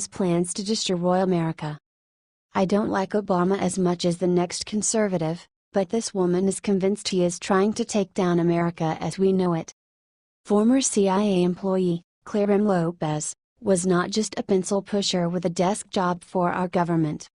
plans to destroy America. I don't like Obama as much as the next conservative, but this woman is convinced he is trying to take down America as we know it. Former CIA employee, Claire M. Lopez, was not just a pencil pusher with a desk job for our government.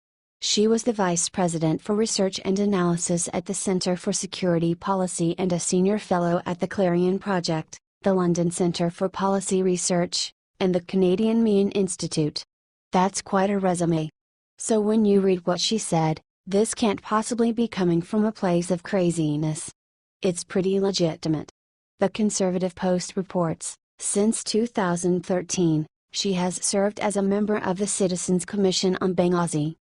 She was the Vice President for Research and Analysis at the Center for Security Policy and a Senior Fellow at the Clarion Project, the London Centre for Policy Research, and the Canadian Mean Institute. That's quite a resume. So when you read what she said, this can't possibly be coming from a place of craziness. It's pretty legitimate. The Conservative Post reports, since 2013, she has served as a member of the Citizens Commission on Benghazi.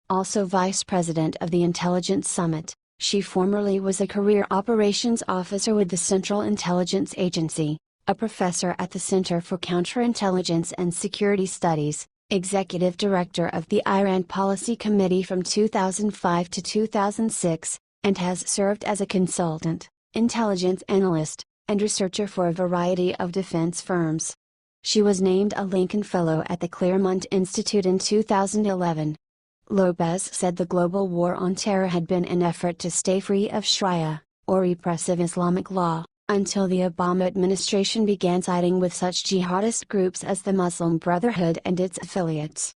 Also Vice President of the Intelligence Summit, she formerly was a career operations officer with the Central Intelligence Agency, a professor at the Center for Counterintelligence and Security Studies, Executive Director of the Iran Policy Committee from 2005 to 2006, and has served as a consultant, intelligence analyst, and researcher for a variety of defense firms. She was named a Lincoln Fellow at the Claremont Institute in 2011. Lopez said the global war on terror had been an effort to stay free of Sharia, or repressive Islamic law, until the Obama administration began siding with such jihadist groups as the Muslim Brotherhood and its affiliates.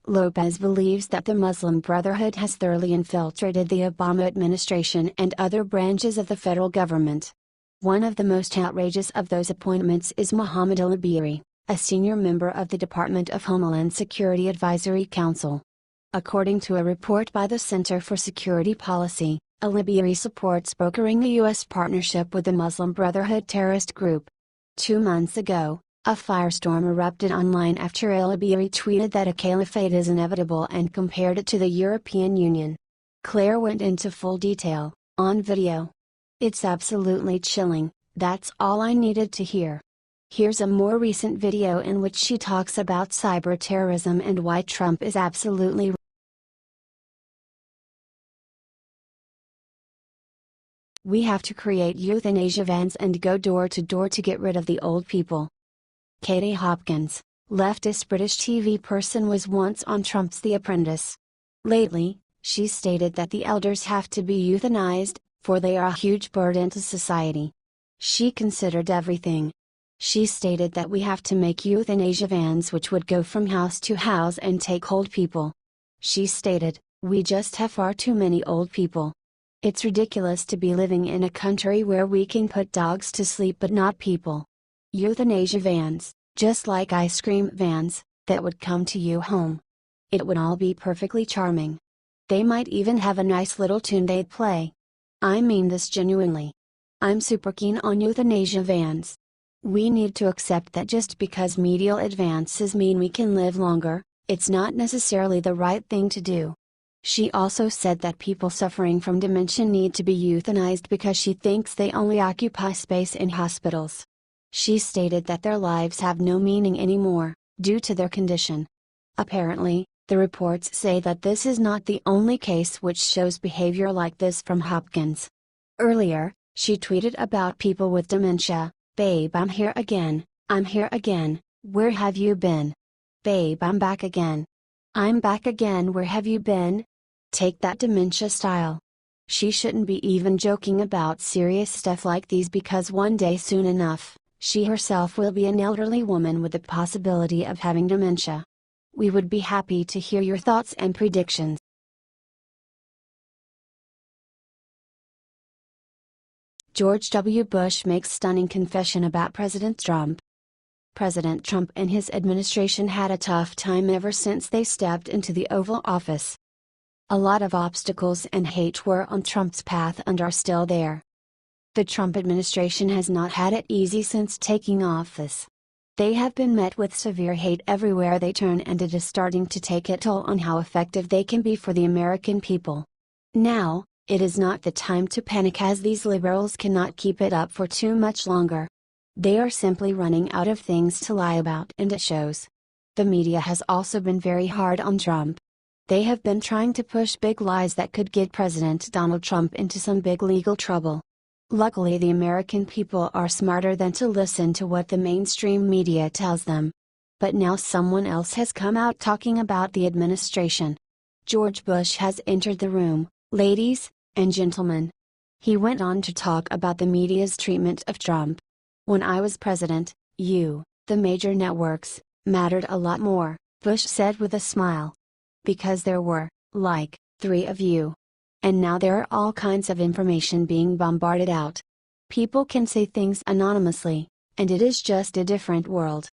Lopez believes that the Muslim Brotherhood has thoroughly infiltrated the Obama administration and other branches of the federal government. One of the most outrageous of those appointments is Mohammed al-Labiri, a senior member of the Department of Homeland Security Advisory Council. According to a report by the Center for Security Policy, al-Labiri supports brokering a U.S. partnership with the Muslim Brotherhood terrorist group. 2 months ago, a firestorm erupted online after al-Labiri tweeted that a caliphate is inevitable and compared it to the European Union. Claire went into full detail, on video. It's absolutely chilling, that's all I needed to hear. Here's a more recent video in which she talks about cyber terrorism and why Trump is absolutely We have to create euthanasia vans and go door to door to get rid of the old people. Katie Hopkins, leftist British TV person, was once on Trump's The Apprentice. Lately, she stated that the elders have to be euthanized, for they are a huge burden to society. She considered everything. She stated that we have to make euthanasia vans which would go from house to house and take old people. She stated, we just have far too many old people. It's ridiculous to be living in a country where we can put dogs to sleep but not people. Euthanasia vans, just like ice cream vans, that would come to you home. It would all be perfectly charming. They might even have a nice little tune they'd play. I mean this genuinely. I'm super keen on euthanasia vans. We need to accept that just because medical advances mean we can live longer, it's not necessarily the right thing to do. She also said that people suffering from dementia need to be euthanized because she thinks they only occupy space in hospitals. She stated that their lives have no meaning anymore, due to their condition. Apparently, the reports say that this is not the only case which shows behavior like this from Hopkins. Earlier, she tweeted about people with dementia, "Babe, I'm here again, where have you been? Babe, I'm back again. I'm back again, where have you been?" Take that dementia style. She shouldn't be even joking about serious stuff like these because one day soon enough, she herself will be an elderly woman with the possibility of having dementia. We would be happy to hear your thoughts and predictions. George W. Bush makes stunning confession about President Trump. President Trump and his administration had a tough time ever since they stepped into the Oval Office. A lot of obstacles and hate were on Trump's path and are still there. The Trump administration has not had it easy since taking office. They have been met with severe hate everywhere they turn, and it is starting to take a toll on how effective they can be for the American people. Now, it is not the time to panic, as these liberals cannot keep it up for too much longer. They are simply running out of things to lie about, and it shows. The media has also been very hard on Trump. They have been trying to push big lies that could get President Donald Trump into some big legal trouble. Luckily, the American people are smarter than to listen to what the mainstream media tells them. But now someone else has come out talking about the administration. George Bush has entered the room, ladies and gentlemen. He went on to talk about the media's treatment of Trump. When I was president, you, the major networks, mattered a lot more, Bush said with a smile. Because there were, like, 3 of you. And now there are all kinds of information being bombarded out. People can say things anonymously, and it is just a different world.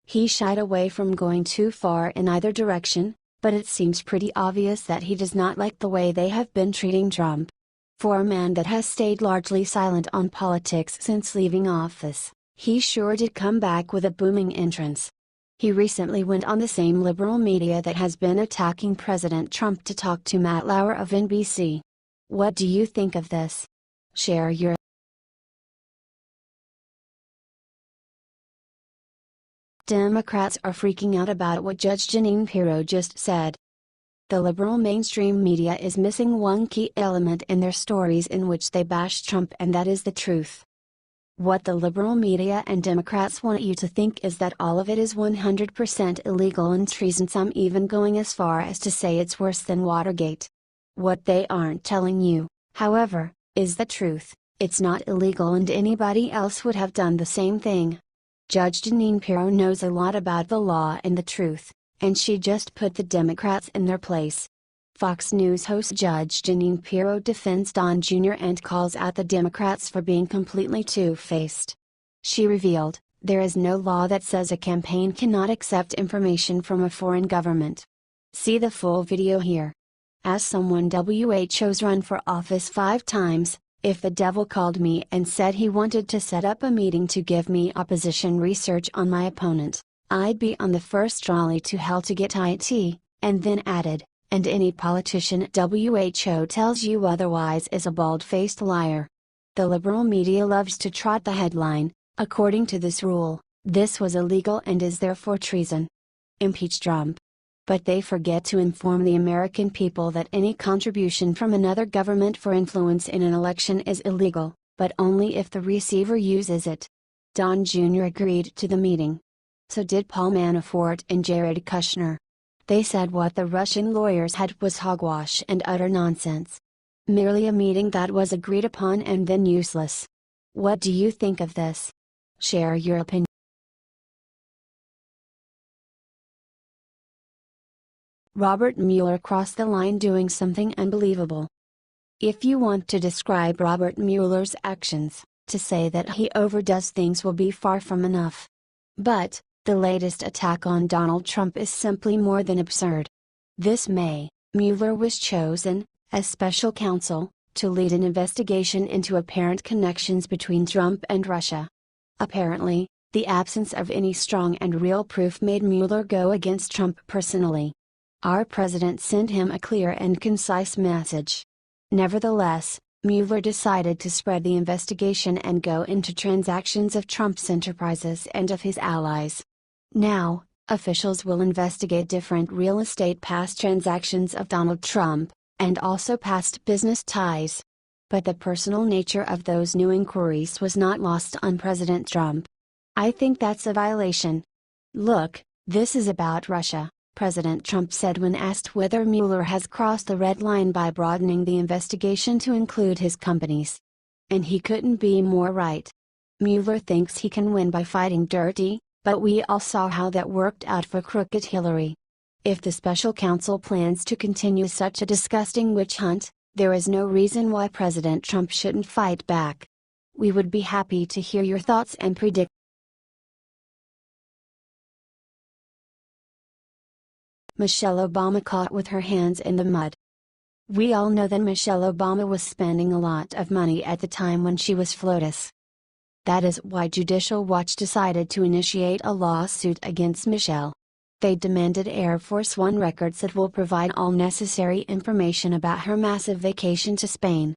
He shied away from going too far in either direction, but it seems pretty obvious that he does not like the way they have been treating Trump. For a man that has stayed largely silent on politics since leaving office, he sure did come back with a booming entrance. He recently went on the same liberal media that has been attacking President Trump to talk to Matt Lauer of NBC. What do you think of this? Share your Democrats are freaking out about what Judge Jeanine Pirro just said. The liberal mainstream media is missing one key element in their stories in which they bash Trump, and that is the truth. What the liberal media and Democrats want you to think is that all of it is 100% illegal and treason, some even going as far as to say it's worse than Watergate. What they aren't telling you, however, is the truth. It's not illegal and anybody else would have done the same thing. Judge Jeanine Pirro knows a lot about the law and the truth, and she just put the Democrats in their place. Fox News host Judge Jeanine Pirro defends Don Jr. and calls out the Democrats for being completely two-faced. She revealed, there is no law that says a campaign cannot accept information from a foreign government. See the full video here. As someone WHO's run for office 5 times, if the devil called me and said he wanted to set up a meeting to give me opposition research on my opponent, I'd be on the first trolley to hell to get it, and then added, and any politician WHO tells you otherwise is a bald-faced liar. The liberal media loves to trot the headline, according to this rule, this was illegal and is therefore treason. Impeach Trump. But they forget to inform the American people that any contribution from another government for influence in an election is illegal, but only if the receiver uses it. Don Jr. agreed to the meeting. So did Paul Manafort and Jared Kushner. They said what the Russian lawyers had was hogwash and utter nonsense. Merely a meeting that was agreed upon and then useless. What do you think of this? Share your opinion. Robert Mueller crossed the line doing something unbelievable. If you want to describe Robert Mueller's actions, to say that he overdoes things will be far from enough. But, the latest attack on Donald Trump is simply more than absurd. This May, Mueller was chosen, as special counsel, to lead an investigation into apparent connections between Trump and Russia. Apparently, the absence of any strong and real proof made Mueller go against Trump personally. Our president sent him a clear and concise message. Nevertheless, Mueller decided to spread the investigation and go into transactions of Trump's enterprises and of his allies. Now, officials will investigate different real estate past transactions of Donald Trump, and also past business ties. But the personal nature of those new inquiries was not lost on President Trump. I think that's a violation. Look, this is about Russia, President Trump said when asked whether Mueller has crossed the red line by broadening the investigation to include his companies. And he couldn't be more right. Mueller thinks he can win by fighting dirty, but we all saw how that worked out for crooked Hillary. If the special counsel plans to continue such a disgusting witch hunt, there is no reason why President Trump shouldn't fight back. We would be happy to hear your thoughts and predict. Michelle Obama caught with her hands in the mud. We all know that Michelle Obama was spending a lot of money at the time when she was FLOTUS. That is why Judicial Watch decided to initiate a lawsuit against Michelle. They demanded Air Force One records that will provide all necessary information about her massive vacation to Spain.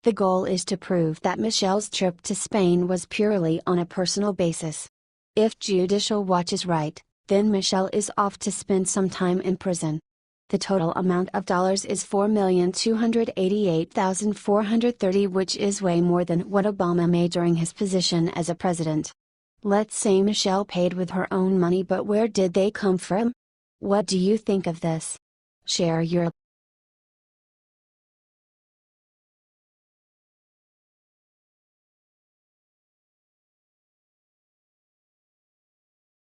The goal is to prove that Michelle's trip to Spain was purely on a personal basis. If Judicial Watch is right, then Michelle is off to spend some time in prison. The total amount of dollars is $4,288,430, which is way more than what Obama made during his position as a president. Let's say Michelle paid with her own money, but where did they come from? What do you think of this? Share your